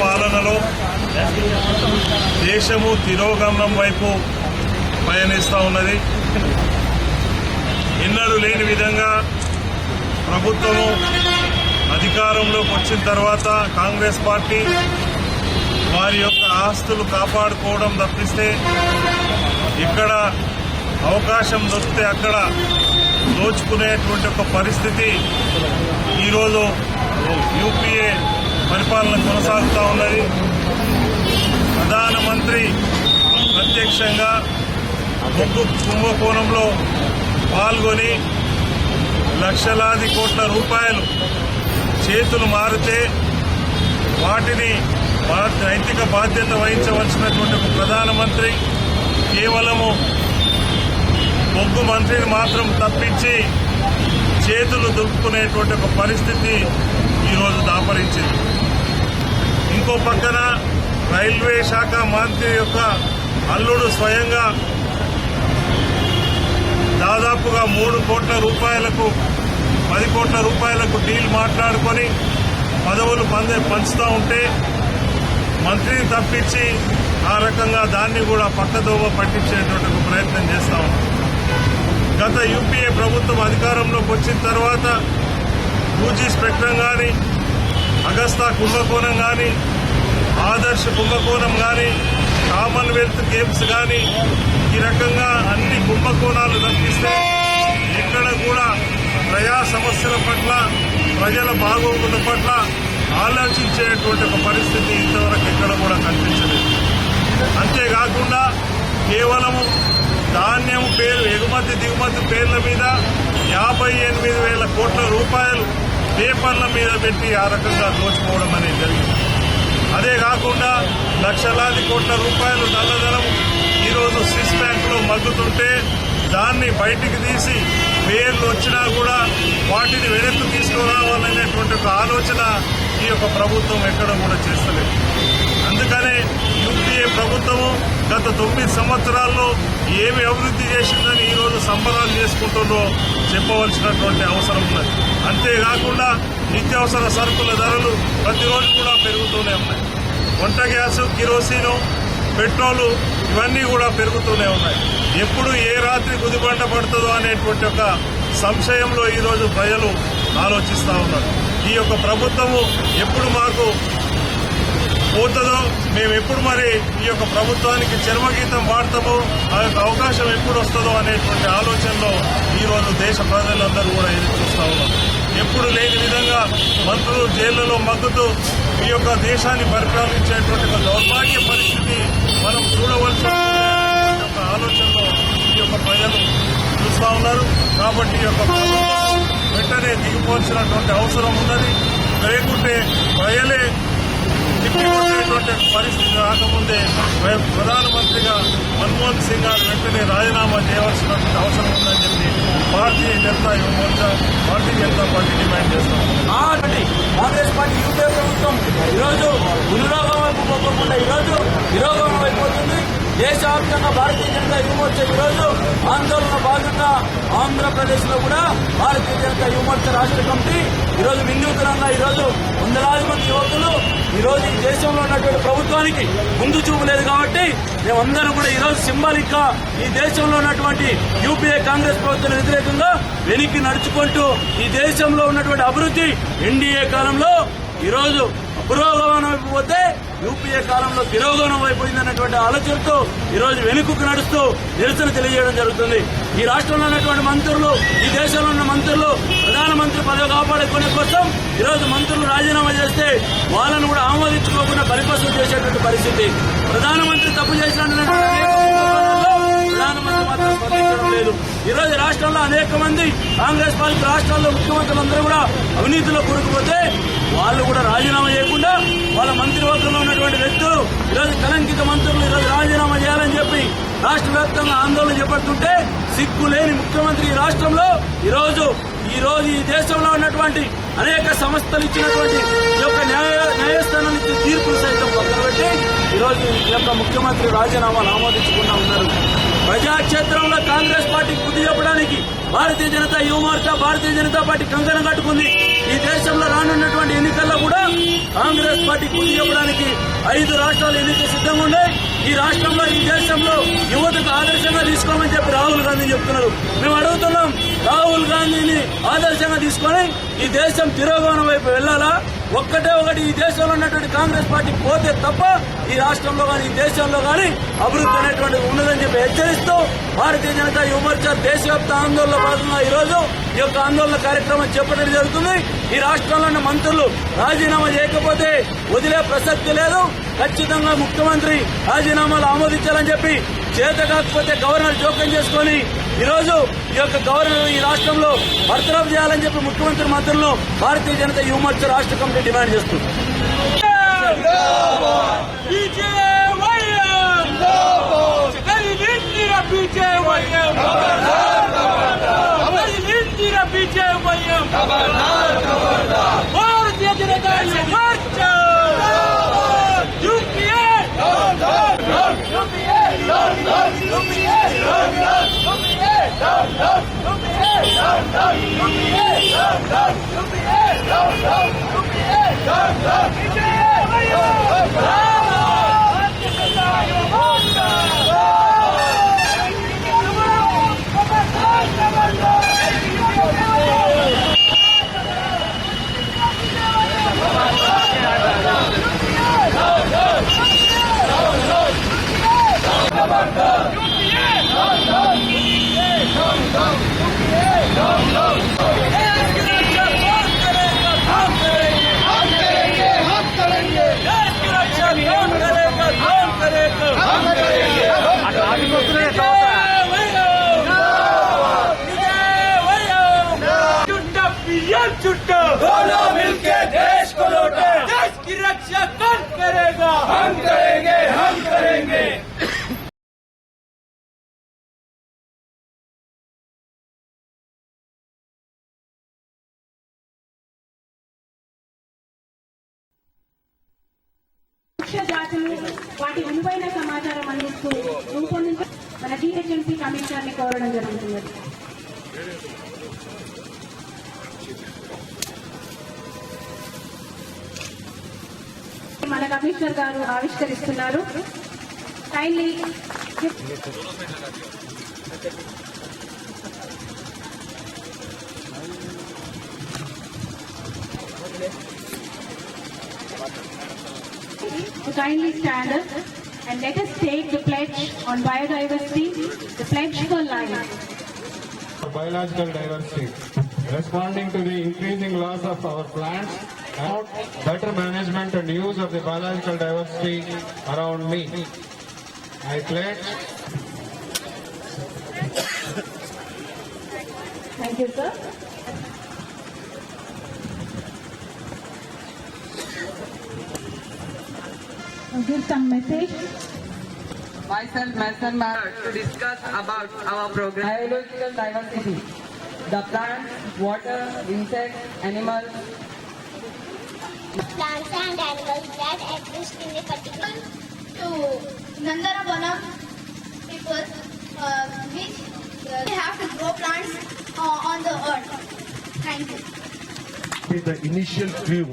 పాలనలో దేశము తిరోగమనం వైపు పయనిస్తూ ఉన్నది. ఎన్నడూ లేని విధంగా ప్రభుత్వము అధికారంలోకి వచ్చిన తర్వాత కాంగ్రెస్ పార్టీ వారి యొక్క ఆస్తులు కాపాడుకోవడం తప్పిస్తే ఇక్కడ అవకాశం దొరికితే అక్కడ దోచుకునేటువంటి ఒక పరిస్థితి ఈరోజు యూపీఏ పరిపాలన కొనసాగుతూ ఉన్నది. ప్రధానమంత్రి ప్రత్యక్షంగా బొగ్గు కుంభకోణంలో పాల్గొని లక్షలాది కోట్ల రూపాయలు చేతులు మారితే వాటిని నైతిక బాధ్యత వహించవలసినటువంటి ఒక ప్రధానమంత్రి కేవలము బొగ్గు మంత్రిని మాత్రం తప్పించి చేతులు దులుపుకునేటువంటి ఒక పరిస్థితి ఈరోజు దాపరించింది. ఇంకో పక్కన రైల్వే శాఖ మంత్రి యొక్క అల్లుడు స్వయంగా దాదాపుగా 3 కోట్ల రూపాయలకు 10 కోట్ల రూపాయలకు డీల్ మాట్లాడుకొని పదవులు పంచుతూ ఉంటే మంత్రిని తప్పించి ఆ రకంగా దాన్ని కూడా పక్కదోవ పట్టించేటువంటి ఒక ప్రయత్నం చేస్తా ఉన్నాం. గత యూపీఏ ప్రభుత్వం అధికారంలోకి వచ్చిన తర్వాత 2G స్పెక్ట్రం కానీ, అగస్తా కుంభకోణం కానీ, ఆదర్శ్ కుంభకోణం కానీ, కామన్వెల్త్ గేమ్స్ కానీ, ఈ రకంగా అన్ని కుంభకోణాలు తప్పిస్తే ఎక్కడ కూడా ప్రజా సమస్యల పట్ల, ప్రజల బాగోగుల పట్ల ఆలోచించేటువంటి ఒక పరిస్థితి ఇంతవరకు ఎక్కడ కూడా కనిపించలేదు. అంతేకాకుండా కేవలము ధాన్యం పేరు ఎగుమతి దిగుమతి పేర్ల మీద 58,000 కోట్ల రూపాయలు పేపర్ల మీద పెట్టి ఆ రకంగా దోచుకోవడం అనేది జరిగింది. అదే కాకుండా లక్షలాది కోట్ల రూపాయలు నల్లధనం ఈరోజు స్విస్ బ్యాంకులో మగ్గుతుంటే దాన్ని బయటికి తీసి పేర్లు వచ్చినా కూడా వాటిని వెనక్కి తీసుకురావాలనేటువంటి ఒక ఆలోచన ఈ యొక్క ప్రభుత్వం ఎక్కడ కూడా చేస్తలేదు. అందుకనే యూపీఏ ప్రభుత్వము గత 9 సంవత్సరాల్లో ఏమి అభివృద్ధి చేసిందని ఈరోజు సంబరాలు చేసుకుంటుందో చెప్పవలసినటువంటి అవసరం ఉన్నది. అంతేకాకుండా నిత్యావసర సరుకుల ధరలు ప్రతిరోజు కూడా పెరుగుతూనే ఉన్నాయి. వంట గ్యాసు, కిరోసిను, పెట్రోలు ఇవన్నీ కూడా పెరుగుతూనే ఉన్నాయి. ఎప్పుడు ఏ రాత్రి గుదిబండ పడుతుందో అనేటువంటి ఒక సంశయంలో ఈరోజు ప్రజలు ఆలోచిస్తూ ఉన్నారు. ఈ యొక్క ప్రభుత్వము ఎప్పుడు మాకు పోతుందో, మేము ఎప్పుడు మరి ఈ యొక్క ప్రభుత్వానికి చర్మగీతం వాడతామో, ఆ యొక్క అవకాశం ఎప్పుడు వస్తుందో అనేటువంటి ఆలోచనలో ఈరోజు దేశ ప్రజలందరూ కూడా ఎదురు చూస్తూ ఉన్నారు. ఎప్పుడు లేని విధంగా మంత్రులు జైళ్లలో మగ్గుతూ ఈ యొక్క దేశాన్ని పరిపాలించేటువంటి ఒక దౌర్భాగ్య పరిస్థితి మనం చూడవలసిన ఒక ఆలోచనలో ఈ యొక్క ప్రజలు చూస్తూ ఉన్నారు. కాబట్టి ఈ యొక్క ప్రభుత్వం వెంటనే దిగిపోవాల్సినటువంటి అవసరం ఉన్నది. లేకుంటే ప్రజలే తిప్పికొట్టేటువంటి పరిస్థితి రాకముందే ప్రధానమంత్రిగా మన్మోహన్ సింగ్ గారు వెంటనే రాజీనామా చేయవలసినటువంటి అవసరం ఉందని చెప్పి భారతీయ జనతా యువ మోర్చా, భారతీయ జనతా పార్టీ డిమాండ్ చేస్తాం. కాంగ్రెస్ పార్టీ యూపీఏ ప్రభుత్వం ఈరోజు ఉద్యోగం వైపు పోకుండా ఈరోజు విరోధం అయిపోతుంది. దేశవ్యాప్తంగా భారతీయ జనతా యువ మోర్చా ఈరోజు ఆందోళన భాగంగా ఆంధ్రప్రదేశ్ లో కూడా భారతీయ జనతా యువ మోర్చా రాష్ట్ర కమిటీ ఈరోజు వినూత్నంగా ఈరోజు వందలాది మంది యువకులు ఈరోజు ఈ దేశంలో ఉన్నటువంటి ప్రభుత్వానికి ముందు చూపు లేదు కాబట్టి మేమందరం కూడా ఈరోజు సింబాలిక్ గా ఈ దేశంలో ఉన్నటువంటి యూపీఏ కాంగ్రెస్ ప్రభుత్వం వ్యతిరేకంగా వెనక్కి నడుచుకుంటూ ఈ దేశంలో ఉన్నటువంటి అభివృద్ధి ఎన్డీఏ కాలంలో ఈరోజు పురోగమనం వైపు పోతే యూపీఏ కాలంలో తిరోగమనం అయిపోయిందన్నటువంటి ఆలోచనతో ఈరోజు వెనుకకు నడుస్తూ నిరసన తెలియజేయడం జరుగుతుంది. ఈ రాష్ట్రంలో ఉన్నటువంటి మంత్రులు, ఈ దేశంలో ఉన్న మంత్రులు ప్రధానమంత్రి పదవి కాపాడుకునే కోసం ఈరోజు మంత్రులు రాజీనామా చేస్తే వాళ్ళను కూడా ఆమోదించుకోకుండా పరిపక్వం చేసేటువంటి పరిస్థితి. ప్రధానమంత్రి తప్పు చేసినటువంటి ప్రధానమంత్రి మాత్రం స్పందించడం లేదు. ఈరోజు రాష్ట్రంలో అనేక మంది కాంగ్రెస్ పాలిత రాష్ట్రాల్లో ముఖ్యమంత్రులందరూ కూడా అవినీతిలో కూరుకుపోతే వాళ్ళు కూడా రాజీనామా చేయకుండా వాళ్ళ మంత్రివర్గంలో ఉన్నటువంటి వ్యక్తులు ఈరోజు కలంకిత మంత్రులు ఈరోజు రాజీనామా చేయాలని చెప్పి రాష్ట్ర వ్యాప్తంగా ఆందోళన చేపడుతుంటే సిగ్గు లేని ముఖ్యమంత్రి ఈ రాష్ట్రంలో ఈరోజు ఈ దేశంలో ఉన్నటువంటి అనేక సంస్థలు ఇచ్చినటువంటి ఈ యొక్క న్యాయస్థానం ఇచ్చిన తీర్పులు సైతం పక్కన పెట్టి ఈరోజు ఈ యొక్క ముఖ్యమంత్రి రాజీనామాలు ఆమోదించకుండా ఉన్నారు. ప్రజాక్షేత్రంలో కాంగ్రెస్ పార్టీకి బుద్ధి చెప్పడానికి భారతీయ జనతా యువ మోర్చా, భారతీయ జనతా పార్టీ కంకణం కట్టుకుంది. ఈ దేశంలో రానున్నటువంటి ఎన్నికల్లో కూడా కాంగ్రెస్ పార్టీ గుర్తు చెప్పడానికి 5 రాష్ట్రాలు ఎన్నికలు సిద్ధంగా ఉన్నాయి. ఈ రాష్ట్రంలో ఈ దేశంలో యువతకు ఆదర్శంగా తీసుకోమని చెప్పి రాహుల్ గాంధీ చెప్తున్నారు. మేము అడుగుతున్నాం, రాహుల్ గాంధీని ఆదర్శంగా తీసుకొని ఈ దేశం తిరోగమనం వైపు వెళ్లాలా? ఒక్కటే ఒకటి, ఈ దేశంలో ఉన్నటువంటి కాంగ్రెస్ పార్టీ పోతే తప్ప ఈ రాష్ట్రంలో కానీ ఈ దేశంలో కానీ అభివృద్ధి అనేటువంటిది ఉండదని చెప్పి హెచ్చరిస్తూ భారతీయ జనతా యువ మోర్చా దేశవ్యాప్త ఆందోళనలో భాగంగా ఈ రోజు ఈ యొక్క ఆందోళన కార్యక్రమం చేపట్టడం జరుగుతుంది. ఈ రాష్ట్రంలోని మంత్రులు రాజీనామా చేయకపోతే వదిలే ప్రసక్తి లేదు. ఖచ్చితంగా ముఖ్యమంత్రి రాజీనామాలు ఆమోదించాలని చెప్పి, చేత కాకపోతే గవర్నర్ జోక్యం చేసుకుని ఈ రోజు ఈ యొక్క గవర్నర్ ఈ రాష్ట్రంలో బర్తరఫ్ చేయాలని చెప్పి ముఖ్యమంత్రి మంత్రులను భారతీయ జనతా యువ మోర్చా రాష్ట్ర కమిటీ డిమాండ్ చేస్తుంది. భారతీయ జనతా యువ మోర్చా मिलके देश को लौटा, देश की रक्षा कौन करेगा? हम करेंगे, हम करेंगे। జాతులు వాటి విలువైన సమాచారం అందిస్తూ రూపొందించి మన జీహెచ్ఎంసీ కమిషనర్ ని కోరడం జరుగుతుంది. మన కమిషనర్ గారు ఆవిష్కరిస్తున్నారు. Kindly to kindly stand up and let us take the pledge on biodiversity, the pledge for life. Biological diversity, responding to the increasing loss of our plants and better management and use of the biological diversity around me. I pledge. Thank you, sir. I'll give some message. Myself, Mason Mar, to discuss about our program. Biological diversity. The plants, water, insects, animals. Plants and animals that exist in a particular to Nandanavanam people which they have to grow plants on the earth. Thank you. The initial view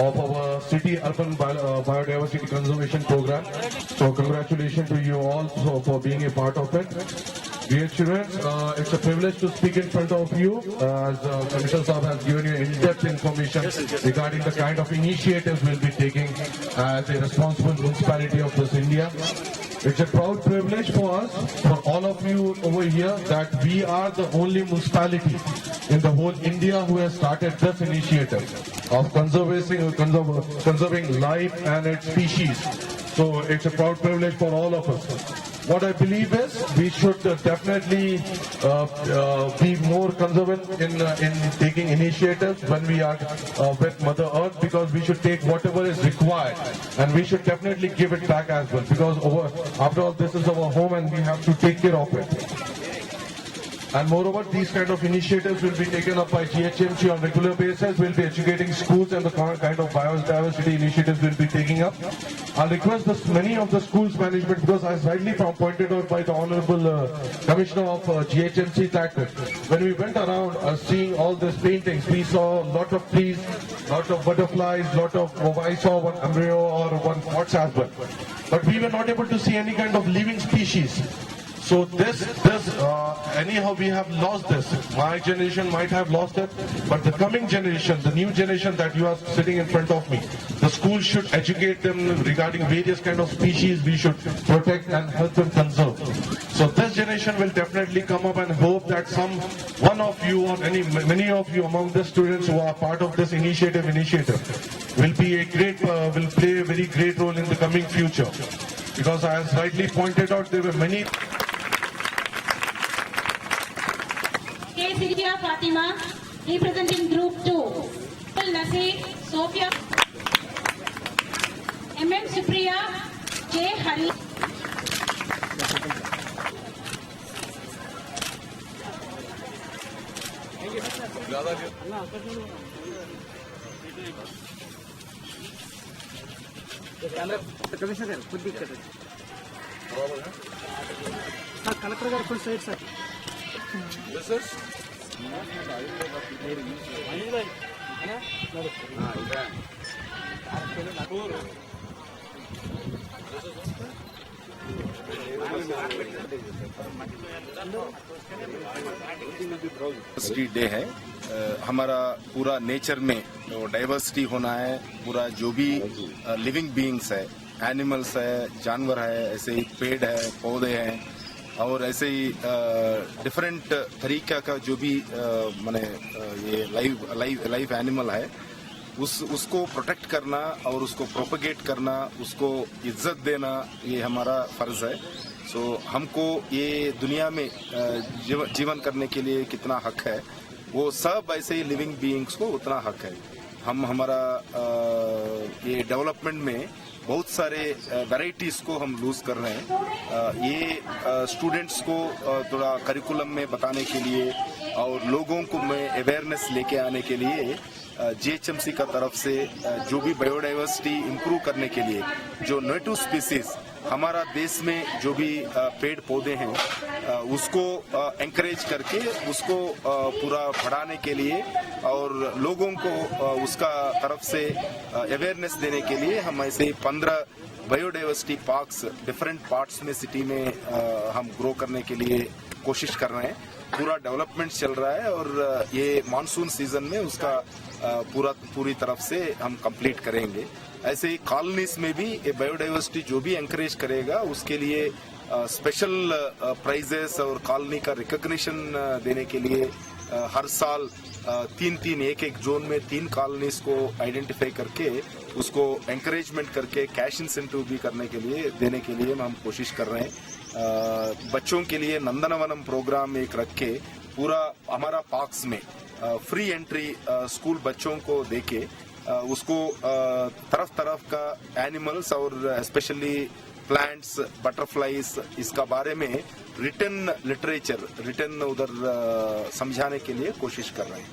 of our city urban biodiversity conservation program. So congratulations to you all for being a part of it. Dear children, it's a privilege to speak in front of you as Commissioner Saab has given you in-depth information regarding the kind of initiatives we'll be taking as a responsible municipality of this India. It's a proud privilege for us, for all of you over here, that we are the only municipality in the whole India who has started this initiative of conserving life and its species. So it's a proud privilege for all of us. What I believe is we should definitely be more conservative in taking initiatives when we are with Mother Earth, because we should take whatever is required and we should definitely give it back as well, because after all this is our home and we have to take care of it. And moreover, these kind of initiatives will be taken up by GHMC on regular basis. We'll be educating schools and the kind of biodiversity initiatives we'll be taking up. I'll request many of the schools management, because as rightly pointed out by the Honorable Commissioner of GHMC, that when we went around seeing all these paintings, we saw a lot of trees, lot of butterflies, I saw one embryo or one fox as well. But we were not able to see any kind of living species. So anyhow we have lost this. My generation might have lost it, but the coming generation, the new generation that you are sitting in front of me, the school should educate them regarding various kind of species we should protect and help them conserve. So this generation will definitely come up, and hope that one of you or many of you among the students who are part of this initiative will be will play a very great role in the coming future. Because as rightly pointed out, there were many. K. Sidia Fatima, representing Group 2. Nasir, Sophia, M.M. Supriya, J. Hari. Collector गाరు full side sir diversity day है। हमारा पूरा nature में diversity होना है। पूरा जो भी लिविंग बीइंग्स है, एनिमल्स है, जानवर है, ऐसे ही पेड़ है, पौधे हैं और ऐसे ही डिफरेंट तरीका का जो भी माने ये लाइव एनिमल है उसको प्रोटेक्ट करना और उसको प्रोपगेट करना, उसको इज्जत देना, ये हमारा फर्ज है। सो हमको ये दुनिया में जीवन करने के लिए कितना हक है, वो सब ऐसे ही लिविंग बीइंग्स को उतना हक है। हमारा ये डेवलपमेंट में बहुत सारे वैरायटीज को हम लूज कर रहे हैं। ये स्टूडेंट्स को थोड़ा करिकुलम में बताने के लिए और लोगों को में अवेयरनेस लेके आने के लिए जीएचएमसी का तरफ से जो भी बायोडाइवर्सिटी इम्प्रूव करने के लिए जो नेटिव स्पीसीज हमारा देश में जो भी पेड़ पौधे हैं उसको एनकरेज करके उसको पूरा बढ़ाने के लिए और लोगों को उसका तरफ से अवेयरनेस देने के लिए हम ऐसे 15 बायोडाइवर्सिटी पार्क्स डिफरेंट पार्ट्स में सिटी में हम ग्रो करने के लिए कोशिश कर रहे हैं। पूरा डेवलपमेंट चल रहा है और ये मानसून सीजन में उसका पूरी तरफ से हम कंप्लीट करेंगे। ऐसे ही कॉलोनीज में भी ये बायोडाइवर्सिटी जो भी एनकरेज करेगा उसके लिए स्पेशल प्राइजेस और कॉलोनी का रिकॉग्निशन देने के लिए हर साल 3 एक जोन में 3 कॉलोनीज को आइडेंटिफाई करके उसको एनकरेजमेंट करके कैश इंसेंटिव भी करने के लिए देने के लिए हम कोशिश कर रहे हैं। बच्चों के लिए नंदनवनम प्रोग्राम एक रख के पूरा हमारा पार्क्स में फ्री एंट्री स्कूल बच्चों को देके उसको तरफ का एनिमल्स और स्पेशली प्लांट्स, बटरफ्लाईज इसका बारे में रिटन उधर समझाने के लिए कोशिश कर रहे हैं।